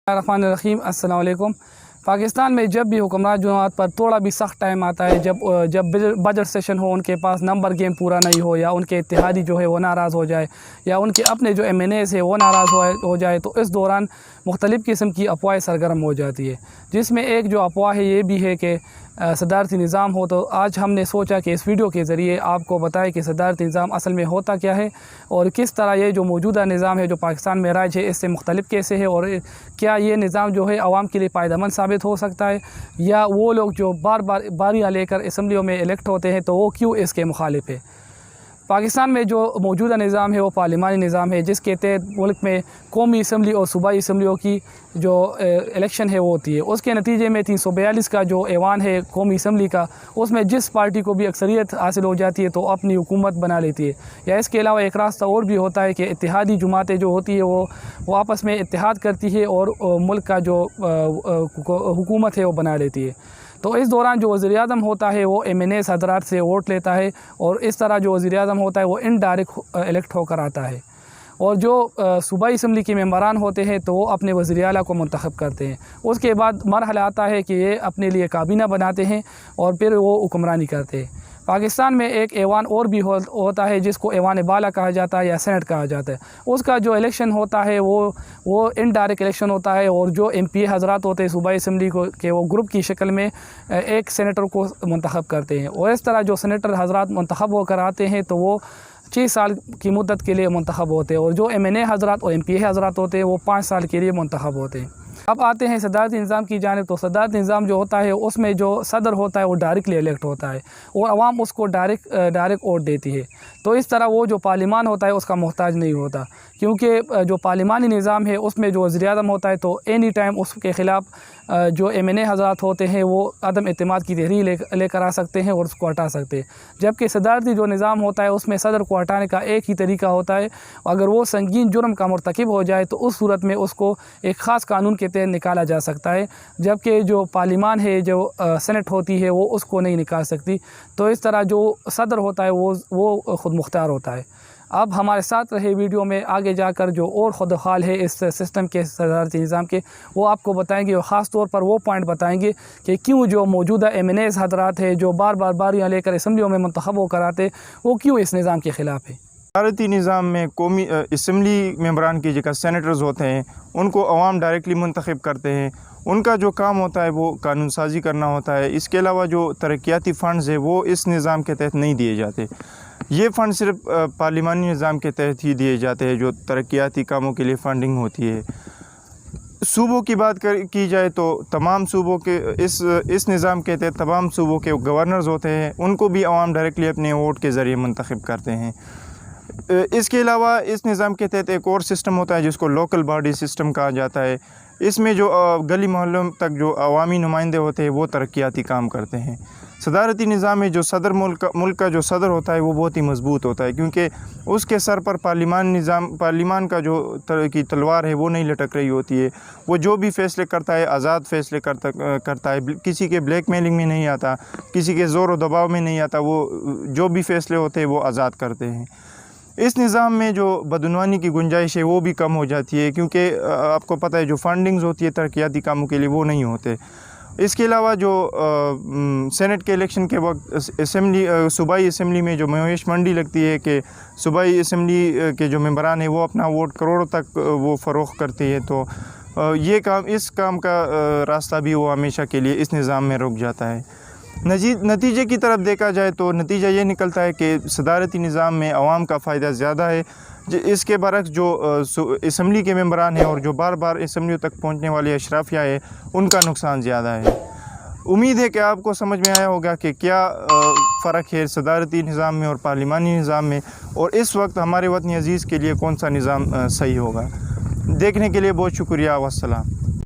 रहीम अस्सलाम वालेकुम। पाकिस्तान में जब भी हुक्मरान जमात पर थोड़ा भी सख्त टाइम आता है, जब बजट सेशन हो, उनके पास नंबर गेम पूरा नहीं हो, या उनके इत्तेहादी जो है वो नाराज़ हो जाए, या उनके अपने जो MNAs है वो नाराज़ हो जाए, तो इस दौरान मुख्तलिफ़ किस्म की अफवाहें सरगर्म हो जाती है। जिसमें एक जो अफवाह है ये भी है कि सदारती निज़ाम हो। तो आज हमने सोचा कि इस वीडियो के ज़रिए आपको बताएं कि सदारती निज़ाम असल में होता क्या है, और किस तरह ये जो मौजूदा निज़ाम है जो पाकिस्तान में राज है इससे मुख्तलिफ़ कैसे है, और क्या ये निज़ाम जो है आवाम के लिए फ़ायदेमंद साबित हो सकता है, या वो लोग जो बार बार बारियाँ लेकर असम्बलियों में इलेक्ट होते हैं तो वो क्यों इसके मुखालिफ है। पाकिस्तान में जो मौजूदा निज़ाम है वो पार्लिमानी निज़ाम है, जिसके तहत मुल्क में कौमी असम्बली और सूबाई असम्बलियों की जो इलेक्शन है वो होती है। उसके नतीजे में 342 का जो ऐवान है कौमी असम्बली का, उसमें जिस पार्टी को भी अक्सरियत हासिल हो जाती है तो अपनी हुकूमत बना लेती है। या इसके अलावा एक रास्ता और भी होता है कि इत्तेहादी जमातें जो होती है वो आपस में इत्तेहाद करती है और मुल्क का जो हुकूमत है वो बना लेती है। तो इस दौरान जो वज़ीर-ए-आज़म होता है वो MNAs हज़रात से वोट लेता है, और इस तरह जो वज़ीर-ए-आज़म होता है वो इनडायरेक्ट इलेक्ट होकर आता है। और जो सूबाई असम्बली के मेंबरान होते हैं तो वो अपने वज़ीर आला को मुंतखब करते हैं। उसके बाद मरहला आता है कि ये अपने लिए काबीना बनाते हैं और फिर वो हुक्मरानी करते हैं। पाकिस्तान में एक ऐवान और भी होता है जिसको ऐवान बाला कहा जाता है या सेनेट कहा जाता है। उसका जो इलेक्शन होता है वो इनडायरेक्ट इलेक्शन होता है, और जो MP हज़रात होते हैं सूबाई असम्बली के वो ग्रुप की शक्ल में एक सेनेटर को मुंतखब करते हैं, और इस तरह जो सेनेटर हज़रात मुंतखब होकर आते हैं तो वो 6 साल की मुद्दत के लिए मुंतखब होते हैं, और जो MNA हज़रात और MP हज़रात होते हैं वो 5 साल के लिए मुंतखब होते हैं। अब आते हैं सदारती निज़ाम की जानिब। तो सदारती निज़ाम जो होता है उसमें जो सदर होता है वो डायरेक्टली इलेक्ट होता है, और आवाम उसको डायरेक्ट वोट देती है। तो इस तरह वो जो पार्लिमान होता है उसका मोहताज नहीं होता, क्योंकि जो पार्लिमानी निज़ाम है उसमें जो वज़ीर-ए-आज़म होता है तो एनी टाइम उसके ख़िलाफ़ जो MNA हज़रात होते हैं वो अदम एतमाद की तहरीर लेकर आ सकते हैं और उसको हटा सकते हैं। जबकि सदारती जो निज़ाम होता है उसमें सदर को हटाने का एक ही तरीका होता है, अगर वो संगीन जुर्म का मुर्तकिब हो जाए तो उस सूरत में उसको एक ख़ास कानून के तहत निकाला जा सकता है, जबकि जो पार्लिमान है, जो सेनेट होती है, वो उसको नहीं निकाल सकती। तो इस तरह जो सदर होता है वो ख़ुद मुख्तार होता है। अब हमारे साथ रहे वीडियो में, आगे जाकर जो और खुद हाल है इस सिस्टम के, सदारती निज़ाम के, वो आपको बताएंगे, और ख़ास तौर पर वो पॉइंट बताएंगे कि क्यों जो मौजूदा MNAs हज़रात है जो बार बार बारियाँ लेकर असम्बलियों में मुंतखब होकर आते वो क्यों इस निज़ाम के ख़िलाफ़ है। सदारती निज़ाम में कौमी असम्बली मेंबरान की जगह सेनेटर्स होते हैं, उनको अवाम डायरेक्टली मुंतखब करते हैं। उनका जो काम होता है वो कानून साजी करना होता है। इसके अलावा जो तरक्याती फ़ंड्स है वो इस निज़ाम के तहत नहीं दिए जाते। ये फ़ंड सिर्फ पार्लिमानी निज़ाम के तहत ही दिए जाते हैं, जो तरक्याती कामों के लिए फ़ंडिंग होती है। सूबों की बात की जाए तो तमाम सूबों के इस निज़ाम के तहत तमाम सूबों के गवर्नर्स होते हैं, उनको भी अवाम डायरेक्टली अपने वोट के ज़रिए मुंतखब करते हैं। इसके अलावा इस निज़ाम के तहत एक और सिस्टम होता है जिसको लोकल बॉडी सिस्टम कहा जाता है। इसमें जो गली मोहल्लों तक जो अवामी नुमाइंदे होते हैं वो तरक्याती काम करते हैं। सदारती निज़ाम में जो सदर मुल्क का जो सदर होता है वो बहुत ही मजबूत होता है, क्योंकि उसके सर पर पार्लिमान का जो की तलवार है वो नहीं लटक रही होती है। वो जो भी फ़ैसले करता है आज़ाद फ़ैसले करता है, किसी के ब्लैक मेलिंग में नहीं आता, किसी के ज़ोर व दबाव में नहीं आता। वो जो भी फ़ैसले होते हैं वो आज़ाद करते हैं। इस निज़ाम में जो बदनवानी की गुंजाइश है वो भी कम हो जाती है, क्योंकि आपको पता है जो फंडिंग्स होती है तरक्याती कामों के लिए वो नहीं होते। इसके अलावा जो सेनेट के इलेक्शन के वक्त सूबाई असम्बली में जो मवेश मंडी लगती है कि सूबाई असम्बली के जो मेंबरान हैं वो अपना वोट करोड़ों तक वो फ़रोख्त करती है, तो इस काम का रास्ता भी वो हमेशा के लिए इस निज़ाम में रुक जाता है। नतीजे की तरफ देखा जाए तो नतीजा ये निकलता है कि सदारती निज़ाम में अवाम का फ़ायदा ज़्यादा है। इसके बरक्स जो असम्बली के मेंबरान हैं और जो बार बार असम्बलियों तक पहुंचने वाले अशराफिया है उनका नुकसान ज़्यादा है। उम्मीद है कि आपको समझ में आया होगा कि क्या फ़र्क है सदारती निज़ाम में और पार्लिमानी निज़ाम में, और इस वक्त हमारे वतनी अज़ीज़ के लिए कौन सा निज़ाम सही होगा। देखने के लिए बहुत शुक्रिया। वस्सलाम।